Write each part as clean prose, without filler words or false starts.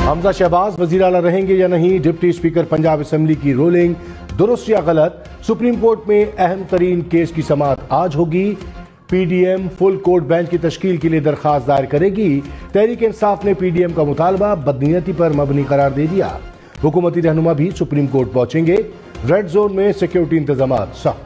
حمزہ شہباز وزیر اعلیٰ رہیں گے یا نہیں؟ ڈپٹی اسپیکر پنجاب اسمبلی کی رولنگ درست یا غلط؟ سپریم کورٹ میں اہم ترین کیس کی سماعت آج ہوگی۔ P D M full court bench کی تشکیل کے لیے درخواست دائر کرے گی۔ تحریک انصاف نے پی ڈی ایم کا مطالبہ بدنیتی پر مبنی قرار دے دیا۔ حکومتی رہنما بھی سپریم کورٹ پہنچیں گے۔ ریڈ زون میں سیکیورٹی انتظامات سخت۔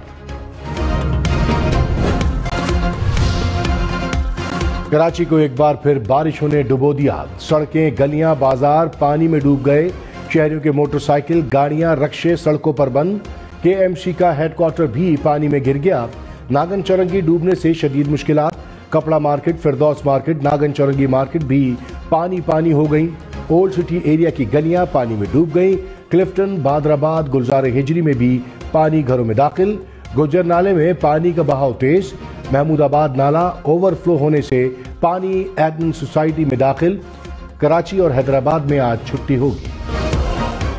کراچی کو ایک بار پھر بارشوں نے ڈبو دیا۔ سڑکیں، گلیاں، بازار پانی میں ڈوب گئے۔ شہریوں کے موٹر سائیکل، گاڑیاں، رکشے سڑکوں پر بند۔ کے ایم سی کا ہیڈ کوارٹر بھی پانی میں گر گیا۔ ناگن چورنگی ڈوبنے سے شدید مشکلات۔ کپڑا مارکیٹ، فردوس مارکیٹ، ناگن چورنگی مارکیٹ بھی پانی ہو گئیں۔ اولڈ سٹی ایریا کی گلیاں پانی میں ڈوب گئیں۔ کلفٹن، بادرآباد، گلزار ہجری میں بھی پانی گھروں میں داخل۔ گجر نالے میں پانی کا بہاؤ تیز۔ محمود آباد نالا اوور فلو ہونے سے پانی ایڈمن سوسائٹی میں داخل۔ کراچی اور حیدرآباد میں آج چھٹی ہوگی۔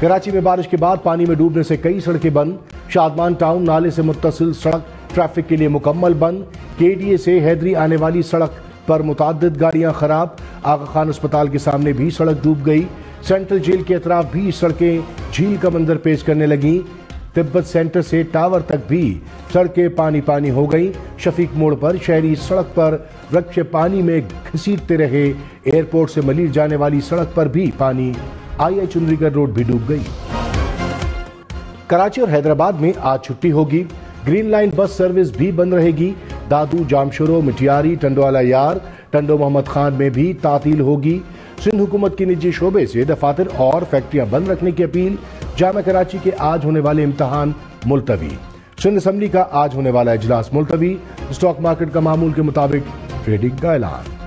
کراچی میں بارش کے بعد پانی میں ڈوبنے سے کئی سڑکیں بند۔ شادمان ٹاؤن نالے سے متصل سڑک ٹریفک کے لیے مکمل بند۔ کے ڈی اے سے حیدری آنے والی سڑک پر متعدد گاڑیاں خراب۔ آغا خان اسپتال کے سامنے بھی سڑک ڈوب گئی۔ سینٹرل جیل کے اطراف بھی سڑکیں جھیل کا منظر پیش کرنے لگیں۔ تبت سینٹر سے ٹاور تک بھی سڑکیں پانی ہو گئیں۔ شفیق موڑ پر شہری سڑک پر رکشے پانی میں گھسیٹتے رہے۔ ایئرپورٹ سے ملیر جانے والی سڑک پر بھی پانی۔ آئی چندری گڑھ روڈ بھی ڈوب گئی۔ کراچی اور حیدرآباد میں آج چھٹی ہوگی۔ گرین لائن بس سروس بھی بند رہے گی۔ دادو، جامشورو، مٹیاری، ٹنڈوالا یار، ٹنڈو محمد خان میں بھی تعطیل ہوگی۔ سندھ حکومت کی نجی شعبے سے دفاتر اور فیکٹریاں بند رکھنے کی اپیل۔ جامعہ کراچی کے آج ہونے والے امتحان ملتوی۔ سندھ اسمبلی کا آج ہونے والا اجلاس ملتوی۔ اسٹاک مارکیٹ کا معمول کے مطابق ٹریڈنگ کا اعلان۔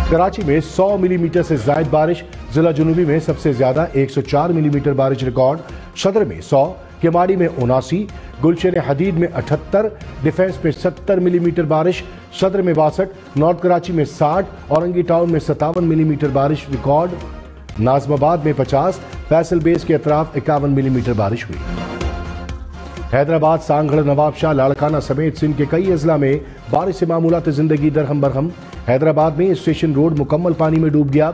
کراچی میں 100 ملی میٹر سے زائد بارش۔ ضلع جنوبی میں سب سے زیادہ 104 ملی میٹر بارش ریکارڈ۔ صدر میں 100، کیماڑی میں 79، گلشن حدید میں 78، ڈیفنس میں 70 ملی میٹر بارش۔ صدر میں 62، نارتھ کراچی میں 60، اورنگی ٹاؤن میں 57 ملی میٹر بارش ریکارڈ۔ ناظم آباد میں 50، فیصل بیس کے اطراف 51 ملی میٹر بارش ہوئی۔ حیدرآباد، سانگھڑ، نواب شاہ، لاڑکانہ سمیت سندھ کے کئی اضلاع میں بارش سے معمولات زندگی درہم برہم۔ حیدرآباد میں اسٹیشن روڈ مکمل پانی میں ڈوب گیا۔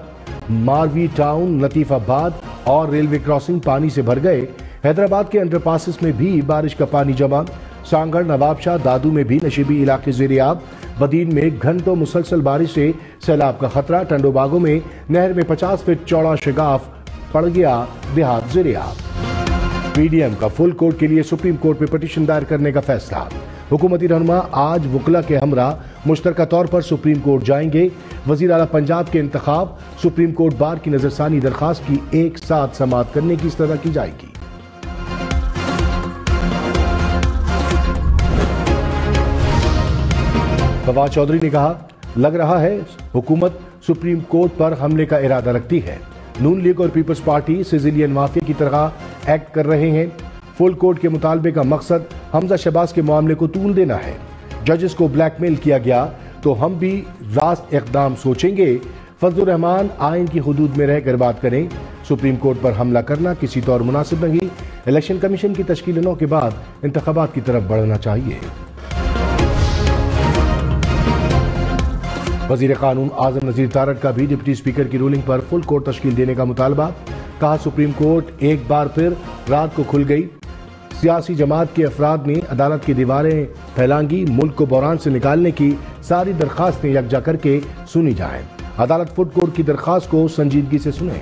ماروی ٹاؤن، لطیف آباد اور ریلوے کراسنگ پانی سے بھر گئے۔ حیدرآباد کے انڈر پاسز میں بھی بارش کا پانی جمع۔ سانگھڑ، نواب شاہ، دادو میں بھی نشیبی علاقے زیریاب۔ بدین میں گھنٹوں مسلسل بارش سے سیلاب کا خطرہ۔ ٹنڈو باغوں میں نہر میں 50 فٹ چوڑا شگاف پڑ گیا، دیہات زیریاب۔ پی ڈی ایم کا فل کورٹ کے لیے سپریم کورٹ میں پٹیشن دائر کرنے کا فیصلہ۔ حکومتی رہنما آج وکلا کے ہمراہ مشترکہ طور پر سپریم کورٹ جائیں گے۔ وزیر اعلیٰ پنجاب کے انتخاب، سپریم کورٹ بار کی نظرثانی درخواست کی ایک ساتھ سماعت کرنے کی استدعا کی جائے گی۔ فواد چودھری نے کہا، لگ رہا ہے حکومت سپریم کورٹ پر حملے کا ارادہ رکھتی ہے۔ نون لیگ اور پیپلز پارٹی سیزیلین مافیا کی طرح ایکٹ کر رہے ہیں۔ فل کورٹ کے مطالبے کا مقصد حمزہ شہباز کے معاملے کو طول دینا ہے۔ ججز کو بلیک میل کیا گیا تو ہم بھی راست اقدام سوچیں گے۔ فضل الرحمان آئین کی حدود میں رہ کر بات کریں۔ سپریم کورٹ پر حملہ کرنا کسی طور مناسب نہیں۔ الیکشن کمیشن کی تشکیل نو کے بعد انتخابات کی طرف بڑھنا چاہیے۔ وزیر قانون اعظم نذیر تارڑ کا بھی ڈپٹی اسپیکر کی رولنگ پر فل کورٹ تشکیل دینے کا مطالبہ۔ کہا، سپریم کورٹ ایک بار پھر رات کو کھل گئی۔ سیاسی جماعت کے افراد نے عدالت کی دیواریں پھیلانگی۔ ملک کو بحران سے نکالنے کی ساری درخواستیں یکجا کر کے سنی جائیں۔ عدالت فل کورٹ کی درخواست کو سنجیدگی سے سنیں۔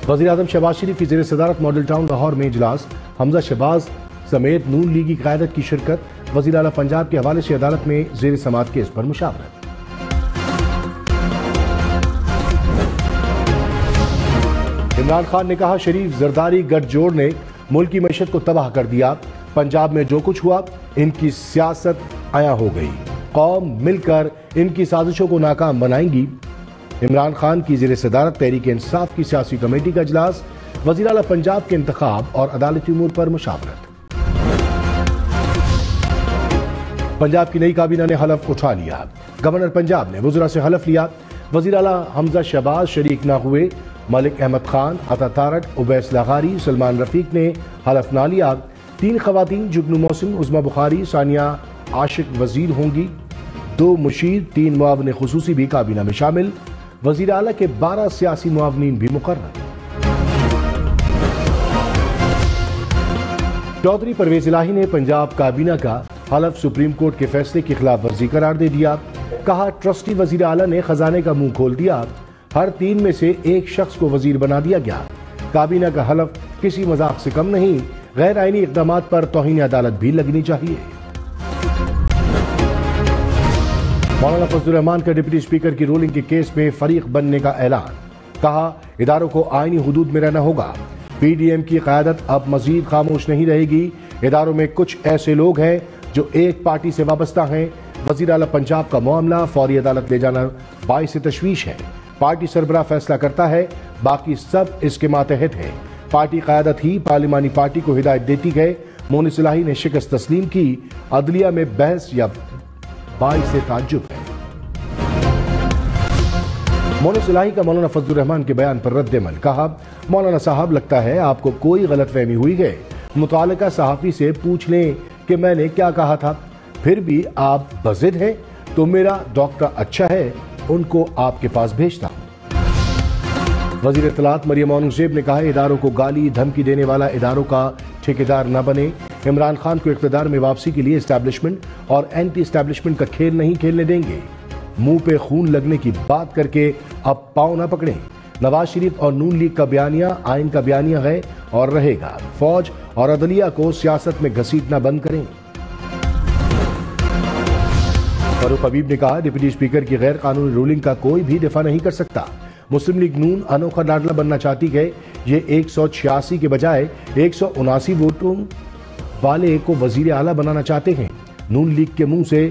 وزیر اعظم شہباز شریف کی زیر صدارت ماڈل ٹاؤن لاہور میں اجلاس۔ حمزہ شہباز سمیت نون لیگی قیادت کی شرکت۔ وزیر اعلیٰ پنجاب کے حوالے سے عدالت میں زیر سماعت کیس پر مشاورت۔ عمران خان نے کہا، شریف زرداری گٹھ جوڑ نے ملک کی معیشت کو تباہ کر دیا۔ پنجاب میں جو کچھ ہوا ان کی سیاست عیاں ہو گئی۔ قوم مل کر ان کی سازشوں کو ناکام بنائیں گی۔ عمران خان کی زیر صدارت تحریک انصاف کی سیاسی کمیٹی کا اجلاس۔ وزیر اعلیٰ پنجاب کے انتخاب اور عدالتی امور پر مشاورت۔ پنجاب کی نئی کابینہ نے حلف اٹھا لیا۔ گورنر پنجاب نے وزراء سے حلف لیا۔ وزیر اعلیٰ حمزہ شہباز شریک نہ ہوئے۔ ملک احمد خان، عطا تارڑ، اویس لاغاری، سلمان رفیق نے حلف نہ لیا۔ 3 خواتین جگنو محسن، عظمیٰ بخاری، ثانیہ عاشق وزیر ہوں گی۔ 2 मुशीर 3 मुआविन खुसूसी भी काबीना में शामिल। वजीर आला के 12 सियासी मुआविनीन भी मुकर्रर। चौधरी परवेज इलाही ने पंजाब काबीना का हलफ सुप्रीम कोर्ट के फैसले की खिलाफ वर्जी करार दे दिया। कहा, ट्रस्टी वजीर आला ने खजाने का मुंह खोल दिया। हर 3 में से एक शख्स को वजीर बना दिया गया। काबीना का हलफ किसी मजाक से कम नहीं। गैर आईनी इक़दामात पर तौहीन अदालत भी लगनी चाहिए। मौलाना फजलुर रहमान का डिप्टी स्पीकर की रूलिंग के केस में फरीक बनने का ऐलान। कहा, इदारों को आईनी हुदूद में रहना होगा। पीडीएम की क़यादत अब मजीद खामोश नहीं रहेगी। इदारों में कुछ ऐसे लोग हैं जो एक पार्टी से वाबस्ता हैं। वज़ीर आला पंजाब का मामला फौरी अदालत ले जाना बाइस तशवीश है। पार्टी सरबराह फैसला करता है, बाकी सब इसके मातहत है। पार्टी क़यादत ही पार्लिमानी पार्टी को हिदायत देती है। मोनिस इलाही ने शिकस्त तस्लीम की। अदलिया में बहस या बाइस ताज्जुब है। मोनिस इलाही का मौलाना फजलुर रहमान के बयान पर रद्द-ए-अमल। कहा, मौलाना साहब, लगता है आपको कोई गलतफहमी हुई है। मुतालिका सहाफ़ी से पूछ लें कि मैंने क्या कहा था। फिर भी आप बज़िद हैं तो मेरा डॉक्टर अच्छा है, उनको आपके पास भेजता हूं। वज़ीर इत्तलात मरियम औरंगज़ेब ने कहा, इदारों को गाली धमकी देने वाला इदारों का ठेकेदार न बने। इमरान खान को इक़्तिदार में वापसी के लिए एस्टैब्लिशमेंट और एंटी एस्टैब्लिशमेंट का खेल नहीं खेलने देंगे। मुंह पे खून लगने की बात करके अब पांव न पकड़ें। नवाज शरीफ और नून लीग का बयानिया आइन का बयानिया है और रहेगा। फौज और अदलिया को सियासत में घसीटना बंद करें। फारूक हबीब ने कहा, डिप्टी स्पीकर की गैर कानूनी रूलिंग का कोई भी दिफा नहीं कर सकता। मुस्लिम लीग नून अनोखा लाडला बनना चाहती है। ये 186 के बजाय 179 वोटों वाले को वजीर आला बनाना चाहते हैं। नून लीग के मुंह से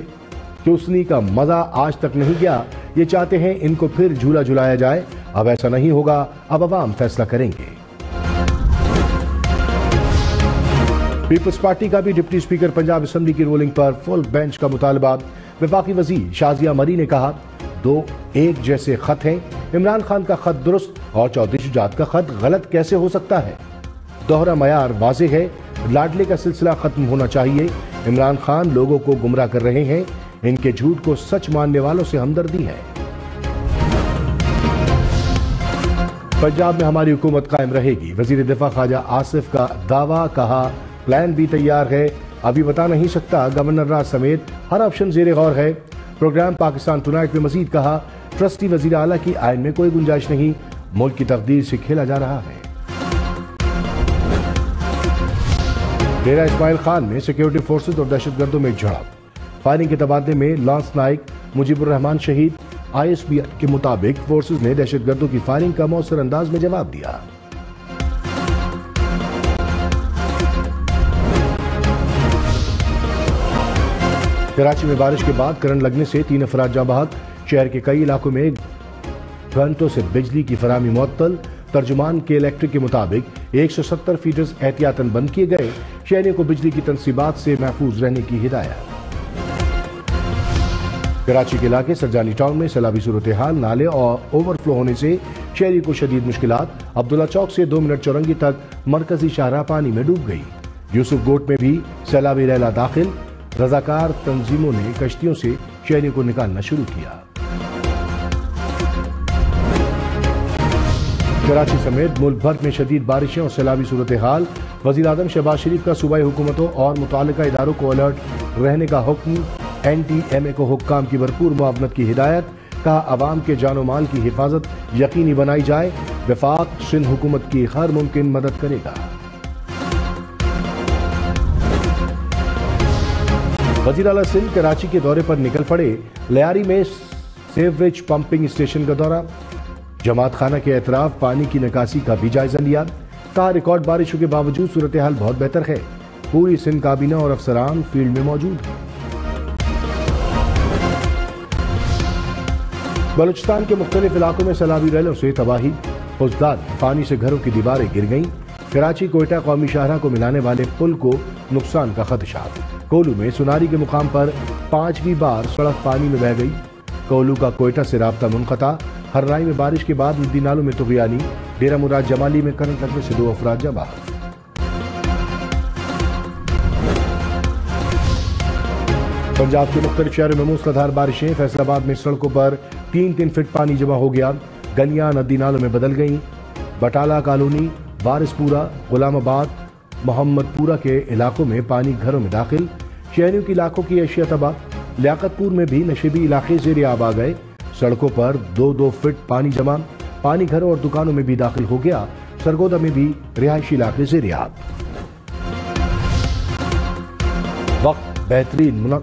चूसनी का मजा आज तक नहीं गया। ये चाहते हैं इनको फिर झूला झुलाया जाए। अब ऐसा नहीं होगा, अब अवाम फैसला करेंगे। पीपल्स पार्टी का भी डिप्टी स्पीकर पंजाब असेंबली की रूलिंग पर फुल बेंच का मुतालबा। वफाकी वजीर शाजिया मरी ने कहा, 2 एक जैसे खत हैं। इमरान खान का खत दुरुस्त और चौधरी शुजात का खत गलत कैसे हो सकता है। दोहरा मयार वाज़ेह है। लाडले का सिलसिला खत्म होना चाहिए। इमरान खान लोगों को गुमराह कर रहे हैं। इनके झूठ को सच मानने वालों से हमदर्दी है। पंजाब में हमारी हुकूमत कायम रहेगी। वजीर दिफा ख्वाजा आसिफ का दावा। कहा, प्लान भी तैयार है, अभी बता नहीं सकता। गवर्नर राज समेत हर ऑप्शन जेर गौर है। प्रोग्राम पाकिस्तान टुनाइट में मजीद कहा, ट्रस्टी वजीर आला की आइन में कोई गुंजाइश नहीं। मुल्क की तकदीर से खेला जा रहा है। डेरा इस्माइल खान में सिक्योरिटी फोर्सेज और दहशतगर्दों में झड़प। फायरिंग के तबादले में लांस नाइक मुजीबुर रहमान शहीद। ISP के मुताबिक फोर्सेज ने दहशतगर्दों की फायरिंग का मौसर अंदाज में जवाब दिया। कराची में बारिश के बाद करंट लगने से 3 अफराद जाँ बहक। शहर के कई इलाकों में घंटों से बिजली की फराहमी मुअत्तल। तर्जुमान के इलेक्ट्रिक के मुताबिक 170 फीडर्स एहतियातन बंद किए गए। शहरियों को बिजली की तनसीबात से महफूज रहने की हिदायत। कराची के इलाके सरजानी टाउन में सैलाबी सूरत हाल। नाले और ओवरफ्लो होने से शहरी को शदीद मुश्किलात। अब्दुल्ला चौक से 2 मिनट चौरंगी तक मरकजी शाहराह पानी में डूब गई। यूसुफ गोट में भी सैलाबी रैला दाखिल। रजाकार तंजीमों ने कश्तियों से शहरियों को निकालना शुरू किया। कराची समेत मुल्क भर में शदीद बारिशें और सैलाबी सूरत हाल। वज़ीर आज़म शहबाज शरीफ का सूबाई हुकूमतों और मुतालिका इदारों को अलर्ट रहने का हुक्म। NTMA को हुक्काम की भरपूर मुआवनत की हिदायत। कहा, अवाम के जानो माल की हिफाजत यकीनी बनाई जाए। वफाक सिंध हुकूमत की हर मुमकिन मदद करेगा। वज़ीर आला सिंध कराची के दौरे पर निकल पड़े। लियारी में सेवरेज पंपिंग स्टेशन का दौरा। जमात खाना के एतराफ पानी की निकासी का भी जायजा लिया। कहा, रिकॉर्ड बारिशों के बावजूद सूरत हाल बहुत बेहतर है। पूरी सिंध काबीना और अफसरान फील्ड में मौजूद हैं। बलूचिस्तान के मुख्तलिफ इलाकों में सैलाबी रैलों से तबाही। फौजदार पानी से घरों की दीवारें गिर गईं। कराची कोयटा कौमी शाहराह को मिलाने वाले पुल को नुकसान का खदशा। कोलू में सुनारी के मुकाम पर 5वीं बार सड़क पानी में बह गई। कोलू का कोयटा से राब्ता मुनक़ता। हरनाई में बारिश के बाद नदी नालों में तुग़यानी। डेरा मुराद जमाली में करंट लगने से 2 अफराद जाँ बहक। पंजाब के मुख्तलिफ शहरों में मूसलाधार बारिशें। फैसलाबाद में सड़कों पर 3-3 फीट पानी जमा हो गया। गलियां नदी नालों में बदल गईं। बटाला कॉलोनी, वारिसपुरा, गुलामाबाद, मोहम्मदपुरा के इलाकों में पानी घरों में दाखिल। शहरियों की लाखों की अशिया तबाह। लियाकतपुर में भी नशेबी इलाके ज़ेरे आब आ गए। सड़कों पर 2-2 फीट पानी जमा। पानी घरों और दुकानों में भी दाखिल हो गया। सरगोदा में भी रिहायशी इलाके ज़ेरे आब। वक्त बेहतरीन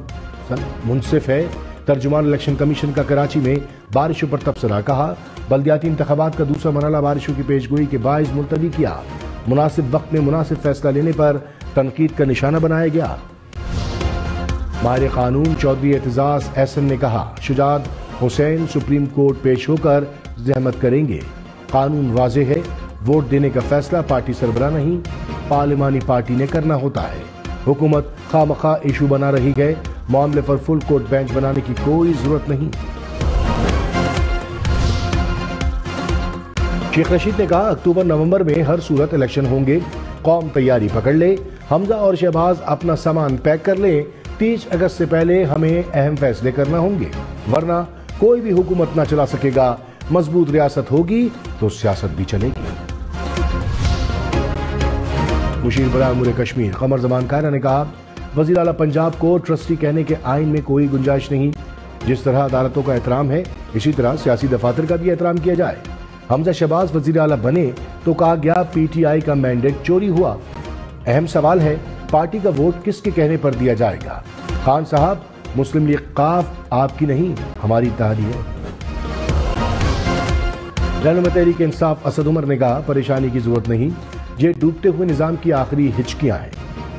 मुनसिफ है। तर्जुमान इलेक्शन कमीशन का कराची में बारिशों पर तबसरा। कहा बल्दियाती इंतखाबात का दूसरा मरहला बारिशों की पेशगोई के बाइस मुलतवी किया। मुनासिब वक्त में मुनासिब फैसला लेने पर तनकीद का निशाना बनाया गया। माहिर कानून चौधरी एतजाज एहसन ने कहा शुजात हुसैन सुप्रीम कोर्ट पेश होकर जहमत करेंगे। कानून वाज़ेह है, वोट देने का फैसला पार्टी सरबराह नहीं, पार्लिमानी पार्टी ने करना होता है। हुकूमत खामखा इशू बना रही है। मामले पर फुल कोर्ट बेंच बनाने की कोई जरूरत नहीं। शेख रशीद ने कहा अक्टूबर नवंबर में हर सूरत इलेक्शन होंगे। कौम तैयारी पकड़ ले। हमजा और शहबाज अपना सामान पैक कर ले। 30 अगस्त से पहले हमें अहम फैसले करना होंगे, वरना कोई भी हुकूमत ना चला सकेगा। मजबूत रियासत होगी तो सियासत भी चलेगी। मुशीर बराए उमूर कश्मीर कमर जमान कायरा ने कहा वज़ीर आला पंजाब को ट्रस्टी कहने के आइन में कोई गुंजाइश नहीं। जिस तरह अदालतों का एहतराम है, इसी तरह सियासी दफातर का भी एहतराम किया जाए। हमजा शहबाज वज़ीर आला बने तो कहा गया पीटीआई का मैंडेट चोरी हुआ। अहम सवाल है पार्टी का वोट किसके कहने पर दिया जाएगा। खान साहब, मुस्लिम लीग काफ आपकी नहीं हमारी इत्तेहादी है। रहनुमा तहरीक इंसाफ असद उमर ने कहा परेशानी की जरूरत नहीं, ये डूबते हुए निजाम की आखिरी हिचकियां हैं।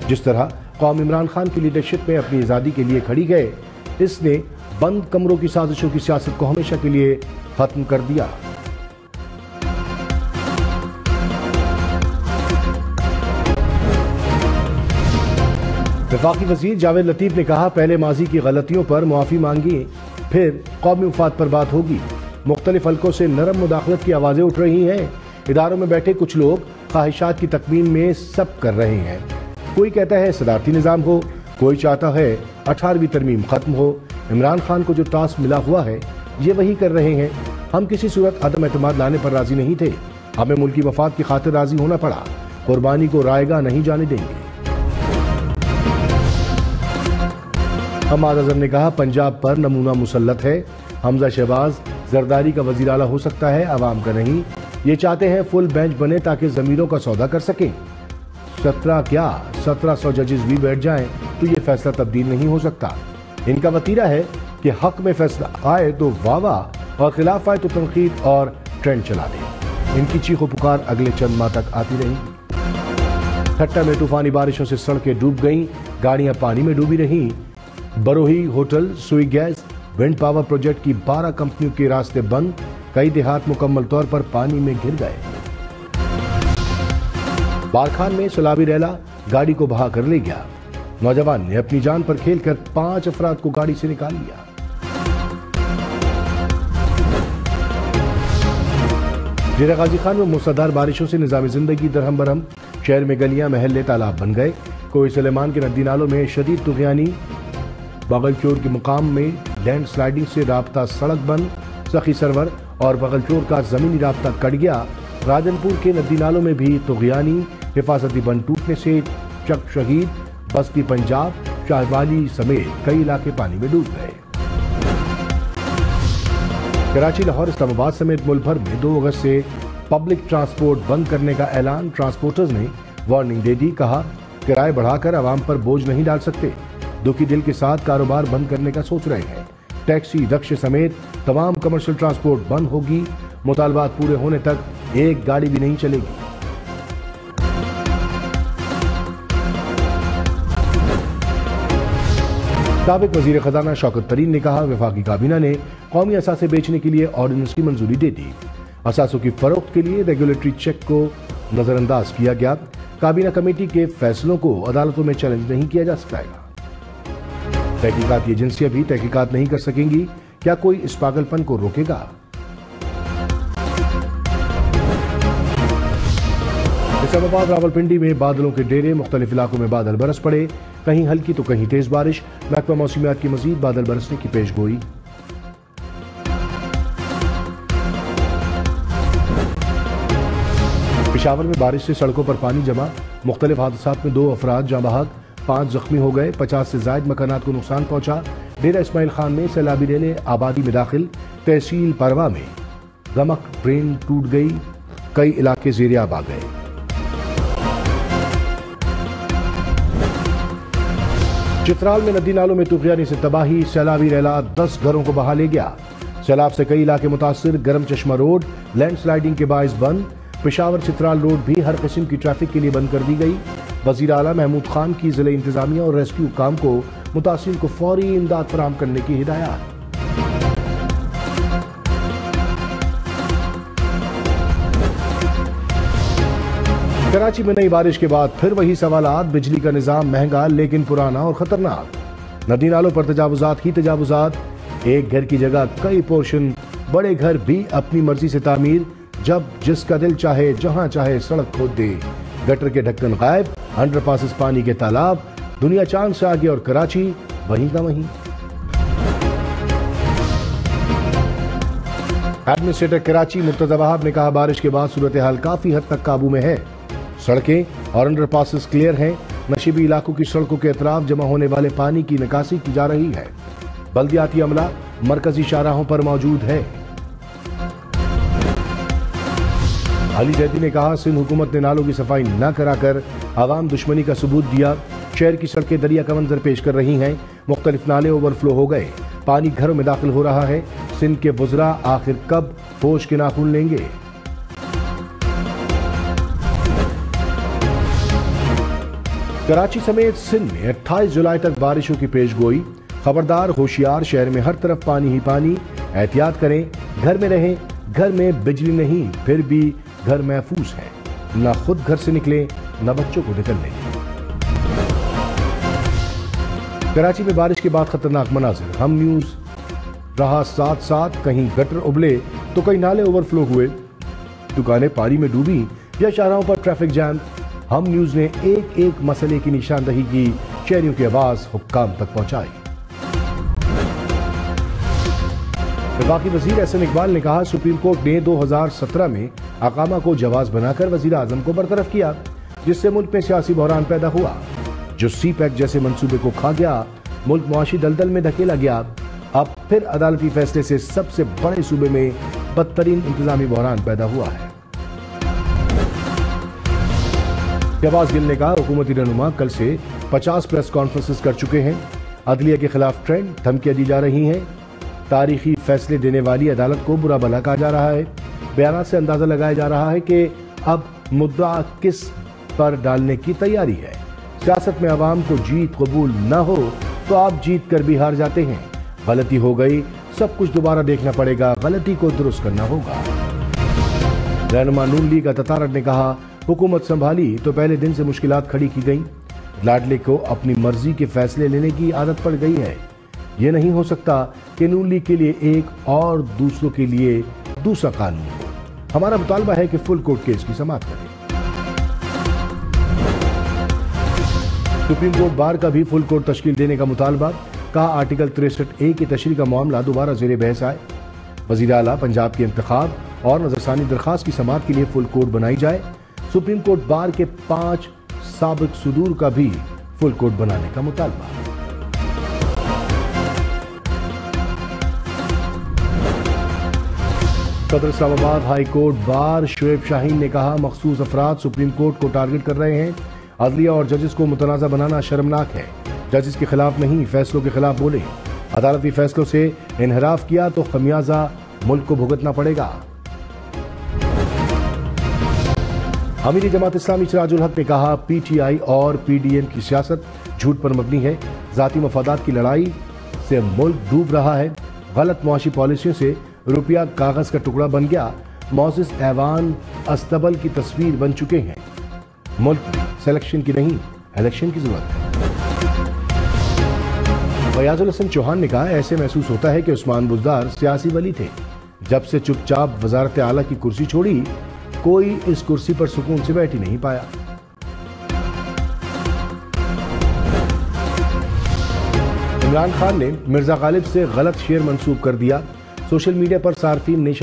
जिस तरह कौम इमरान खान की लीडरशिप में अपनी आज़ादी के लिए खड़ी गए, इसने बंद कमरों की साजिशों की सियासत को हमेशा के लिए खत्म कर दिया। वफाकी वजीर जावेद लतीफ ने कहा पहले माजी की गलतियों पर मुआफी मांगी, फिर कौमी मुफाद पर बात होगी। मुख्तलिफ हलकों से नरम मुदाखलत की आवाजें उठ रही हैं। इदारों में बैठे कुछ लोग ख्वाहिशात की तकमील में सब कर रहे हैं। कोई कहता है सदारती निज़ाम हो, कोई चाहता है 18वीं तरमीम खत्म हो। इमरान खान को जो टास्क मिला हुआ है ये वही कर रहे हैं। हम किसी सूरत अदम एतमाद लाने पर राजी नहीं थे, हमें मुल्की मफाद की खातिर राजी होना पड़ा। कुर्बानी को रायगा नहीं जाने देंगे। हमाद अजहर ने कहा पंजाब पर नमूना मुसल्लत है। हमजा शहबाज जरदारी का वजीर आला हो सकता है, आवाम का नहीं। ये चाहते हैं फुल बेंच बने ताकि जमीरों का सौदा कर सकें। 1700 जजेस भी बैठ जाएं तो ये फैसला तब्दील नहीं हो सकता। इनका वतीरा है कि हक में फैसला आए तो वाह वाह और खिलाफ आए तो तनकीद और ट्रेंड चला दें। इनकी चीखो पुकार अगले चंद माह तक आती रहेगी। ठट्टा में तूफानी बारिशों से सड़कें डूब गईं, गाड़ियां पानी में डूबी रहीं। बरोही होटल, सुई गैस, विंड पावर प्रोजेक्ट की 12 कंपनियों के रास्ते बंद। कई देहात मुकम्मल तौर पर पानी में घिर गए। बारखान में सैलाबी रैला गाड़ी को बहा कर ले गया। नौजवान ने अपनी जान पर खेलकर 5 अफराद को गाड़ी से निकाल लिया। डेरा गाजी खान में मूसलाधार बारिशों से निजाम जिंदगी दरहम बरहम। शहर में गलियां महल्ले तालाब बन गए। कोई सलेमान के नदी नालों में शदीद तुग़यानी। बगलचोर के मुकाम में लैंड स्लाइडिंग से राब्ता सड़क बंद। सखी सरवर और बगलचोर का जमीनी राब्ता कट गया। राजनपुर के नदी नालों में भी तुग़यानी। हिफाजती बंद टूटने से चक शहीद, बस्ती पंजाब, शाहवाली समेत कई इलाके पानी में डूब गए। कराची, लाहौर, इस्लामाबाद समेत मुल्क भर में 2 अगस्त से पब्लिक ट्रांसपोर्ट बंद करने का ऐलान। ट्रांसपोर्टर्स ने वार्निंग दे दी। कहा किराए बढ़ाकर आवाम पर बोझ नहीं डाल सकते। दुखी दिल के साथ कारोबार बंद करने का सोच रहे हैं। टैक्सी, रिक्शे समेत तमाम कमर्शियल ट्रांसपोर्ट बंद होगी। मुतालबात पूरे होने तक एक गाड़ी भी नहीं चलेगी। साबिक वजीर खजाना शौकत तरीन ने कहा वफाकी काबीना ने कौमी असासे बेचने के लिए ऑर्डिनेंस की मंजूरी दे दी। असासों की फरोख्त के लिए रेगुलेटरी चेक को नजरअंदाज किया गया। काबीना कमेटी के फैसलों को अदालतों में चैलेंज नहीं किया जा सकेगा। तहकीकाती एजेंसियां भी तहकीकात नहीं कर सकेंगी। क्या कोई इस पागलपन को रोकेगा? اسلام آباد راولپنڈی میں بادلوں کے ڈیرے، مختلف علاقوں میں بادل برس پڑے، کہیں ہلکی تو کہیں تیز بارش، محکمہ موسمیات کی مزید بادل برسنے کی پیش گوئی۔ پشاور میں بارش سے سڑکوں پر پانی جمع، مختلف حادثات میں 2 افراد جاں بحق، 5 زخمی ہو گئے، 50 سے زائد مکانات کو نقصان پہنچا۔ ڈیرہ اسماعیل خان میں سیلابی ریلیں آبادی میں داخل، تحصیل پروا میں گمک ٹرین ٹوٹ گئی، کئی علاقے زیر آب آ گئے۔ چترال میں ندی نالوں میں طوفانی سے تباہی، سیلابی ریلا 10 گھروں کو بہا لے گیا۔ سیلاب سے کئی علاقے متاثر، گرم چشمہ روڈ لینڈ سلائیڈنگ کے باعث بند، پشاور چترال روڈ بھی ہر قسم کی ٹریفک کے لیے بند کر دی گئی۔ وزیر اعلیٰ محمود خان کی ضلع انتظامیہ اور ریسکیو کام کو متاثرین کو فوری امداد فراہم کرنے کی ہدایات۔ کراچی میں نئی بارش کے بعد پھر وہی سوالات، بجلی کا نظام مہنگا لیکن پرانا اور خطرناک، ندی نالوں پر تجاوزات ہی تجاوزات، ایک گھر کی جگہ کئی پورشن، بڑے گھر بھی اپنی مرضی سے تعمیر، جب جس کا دل چاہے جہاں چاہے سڑک کھود دے، گٹر کے ڈھکن غائب، انڈر پاسز پانی کے تالاب، دنیا چاند سے آگے اور کراچی وہیں کا وہیں۔ ایڈمنسٹریٹر کراچی مرتضی وہاب نے کہا بارش کے بعد صورتحال کافی حد تک قابو میں ہے، سڑکیں اور انڈر پاسز کلیئر ہیں، نشیبی علاقوں کی سڑکوں کے اطراف جمع ہونے والے پانی کی نکاسی کی جا رہی ہے، بلدیاتی عملہ مرکزی شاہراہوں پر موجود ہے۔ علی زیدی نے کہا سندھ حکومت نے نالوں کی صفائی نہ کرا کر عوام دشمنی کا ثبوت دیا، شہر کی سڑکیں دریا کا منظر پیش کر رہی ہیں، مختلف نالے اوور فلو ہو گئے، پانی گھروں میں داخل ہو رہا ہے، سندھ کے وزراء آخر کب ہوش کے ناخن لیں گے؟ کراچی سمیت سندھ میں 28 جولائی تک بارشوں کی پیش گوئی، خبردار ہوشیار، شہر میں ہر طرف پانی ہی پانی، احتیاط کریں، گھر میں رہیں، گھر میں بجلی نہیں پھر بھی گھر محفوظ ہے، نہ خود گھر سے نکلیں نہ بچوں کو نکلنے۔ کراچی میں بارش کے بعد خطرناک مناظر، ہم نیوز رہا ساتھ ساتھ، کہیں گٹر ابلے تو کئی نالے اوور فلو ہوئے، دکانیں پانی میں ڈوبی یا شاہراہوں پر ٹریفک جام، ہم نیوز نے ایک ایک مسئلے کی نشاندہی کی، شہریوں کی آواز حکام تک پہنچائی۔ وفاقی وزیر احسن اقبال نے کہا سپریم کورٹ نے 2017 میں اقامہ کو جواز بنا کر وزیر اعظم کو برطرف کیا، جس سے ملک میں سیاسی بحران پیدا ہوا، جو سی پیک جیسے منصوبے کو کھا گیا، ملک معاشی دلدل میں دھکیلا گیا، اب پھر عدالتی فیصلے سے سب سے بڑے صوبے میں بدترین انتظامی بحران پیدا ہوا ہے۔ شہباز گل نے کہا حکومتی رہنما کل سے 50 پریس کانفرنسز کر چکے ہیں، عدلیہ کے خلاف ٹرینڈ، دھمکیاں دی جا رہی ہیں، تاریخی فیصلے دینے والی عدالت کو برا بھلا کہا جا رہا ہے، بیانات سے اندازہ لگایا جا رہا ہے کہ اب مدعا کس پر ڈالنے کی تیاری ہے، سیاست میں عوام کو جیت قبول نہ ہو تو آپ جیت کر بھی ہار جاتے ہیں، غلطی ہو گئی سب کچھ دوبارہ دیکھنا پڑے گا، غلطی کو درست کرنا ہوگا۔ رہنما نون لیگ عطا نے کہا حکومت سنبھالی تو پہلے دن سے مشکلات کھڑی کی گئیں، لاڈلے کو اپنی مرضی کے فیصلے لینے کی عادت پڑ گئی ہے، یہ نہیں ہو سکتا کہ نون لیگ کے لیے ایک اور دوسروں کے لیے دوسرا قانون ہو، ہمارا مطالبہ ہے کہ فل کورٹ کیس کی سماعت کریں۔ سپریم کورٹ بار کا بھی فل کورٹ تشکیل دینے کا مطالبہ، کہا آرٹیکل 63A کی تشریح کا معاملہ دوبارہ زیر بحث آئے، وزیر اعلیٰ پنجاب کے انتخاب اور نظرثانی درخواست کی سماعت کے لیے فل کورٹ بنائی جائے، سپریم کورٹ بار کے 5 سابق صدور کا بھی فل کورٹ بنانے کا مطالبہ۔ صدر اسلام آباد ہائی کورٹ بار شعیب شاہین نے کہا مخصوص افراد سپریم کورٹ کو ٹارگٹ کر رہے ہیں، عدلیہ اور ججز کو متنازع بنانا شرمناک ہے، ججز کے خلاف نہیں فیصلوں کے خلاف بولے، عدالتی فیصلوں سے انحراف کیا تو خمیازہ ملک کو بھگتنا پڑے گا۔ امیر جماعت اسلامی سراج الحق نے کہا پی ٹی آئی اور پی ڈی ایم کی سیاست جھوٹ پر مبنی ہے، ذاتی مفادات کی لڑائی سے ملک ڈوب رہا ہے، غلط معاشی پالیسیوں سے روپیہ کاغذ کا ٹکڑا بن گیا، معزز ایوان استبل کی تصویر بن چکے ہیں، ملک میں سلیکشن کی نہیں الیکشن کی ضرورت ہے۔ فیاض الحسن چوہان نے کہا ایسے محسوس ہوتا ہے کہ عثمان بزدار سیاسی ولی تھے، جب سے چپ چاپ وزارت اعلیٰ کی کرسی چھوڑی कोई इस कुर्सी पर सुकून से बैठ ही नहीं पाया। इमरान खान ने मिर्जा गालिब से गलत शेयर मंसूब कर दिया। सोशल मीडिया पर सार्फिन ने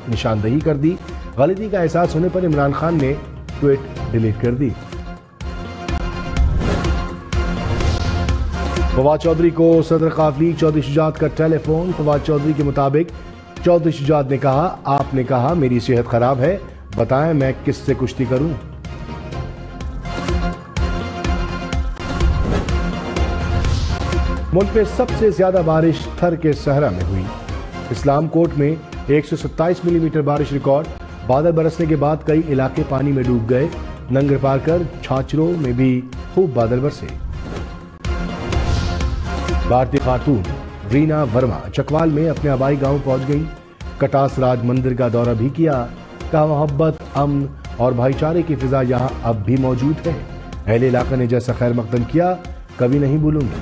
निशानदही कर दी। गलती का एहसास होने पर इमरान खान ने ट्वीट डिलीट कर दी। फवाद चौधरी को सदर काफ लीग चौधरी शुजात का टेलीफोन। फवाद चौधरी के मुताबिक चौधरी शुजात ने कहा, आपने कहा मेरी सेहत खराब है, बताएं मैं किससे कुश्ती करूं। मुल्क में सबसे ज्यादा बारिश थर के सहरा में हुई। इस्लाम कोट में 127 मिलीमीटर बारिश रिकॉर्ड। बादल बरसने के बाद कई इलाके पानी में डूब गए। नंगर पारकर छाछरों में भी खूब बादल बरसे। भारतीय खातून रीना वर्मा चकवाल में अपने आबाई गांव पहुंच गई। कटास राज मंदिर का दौरा भी किया। कहा मोहब्बत, अमन और भाईचारे की फिजा यहां अब भी मौजूद है। अहले इलाका ने जैसा खैर मकदम किया कभी नहीं भूलूंगी।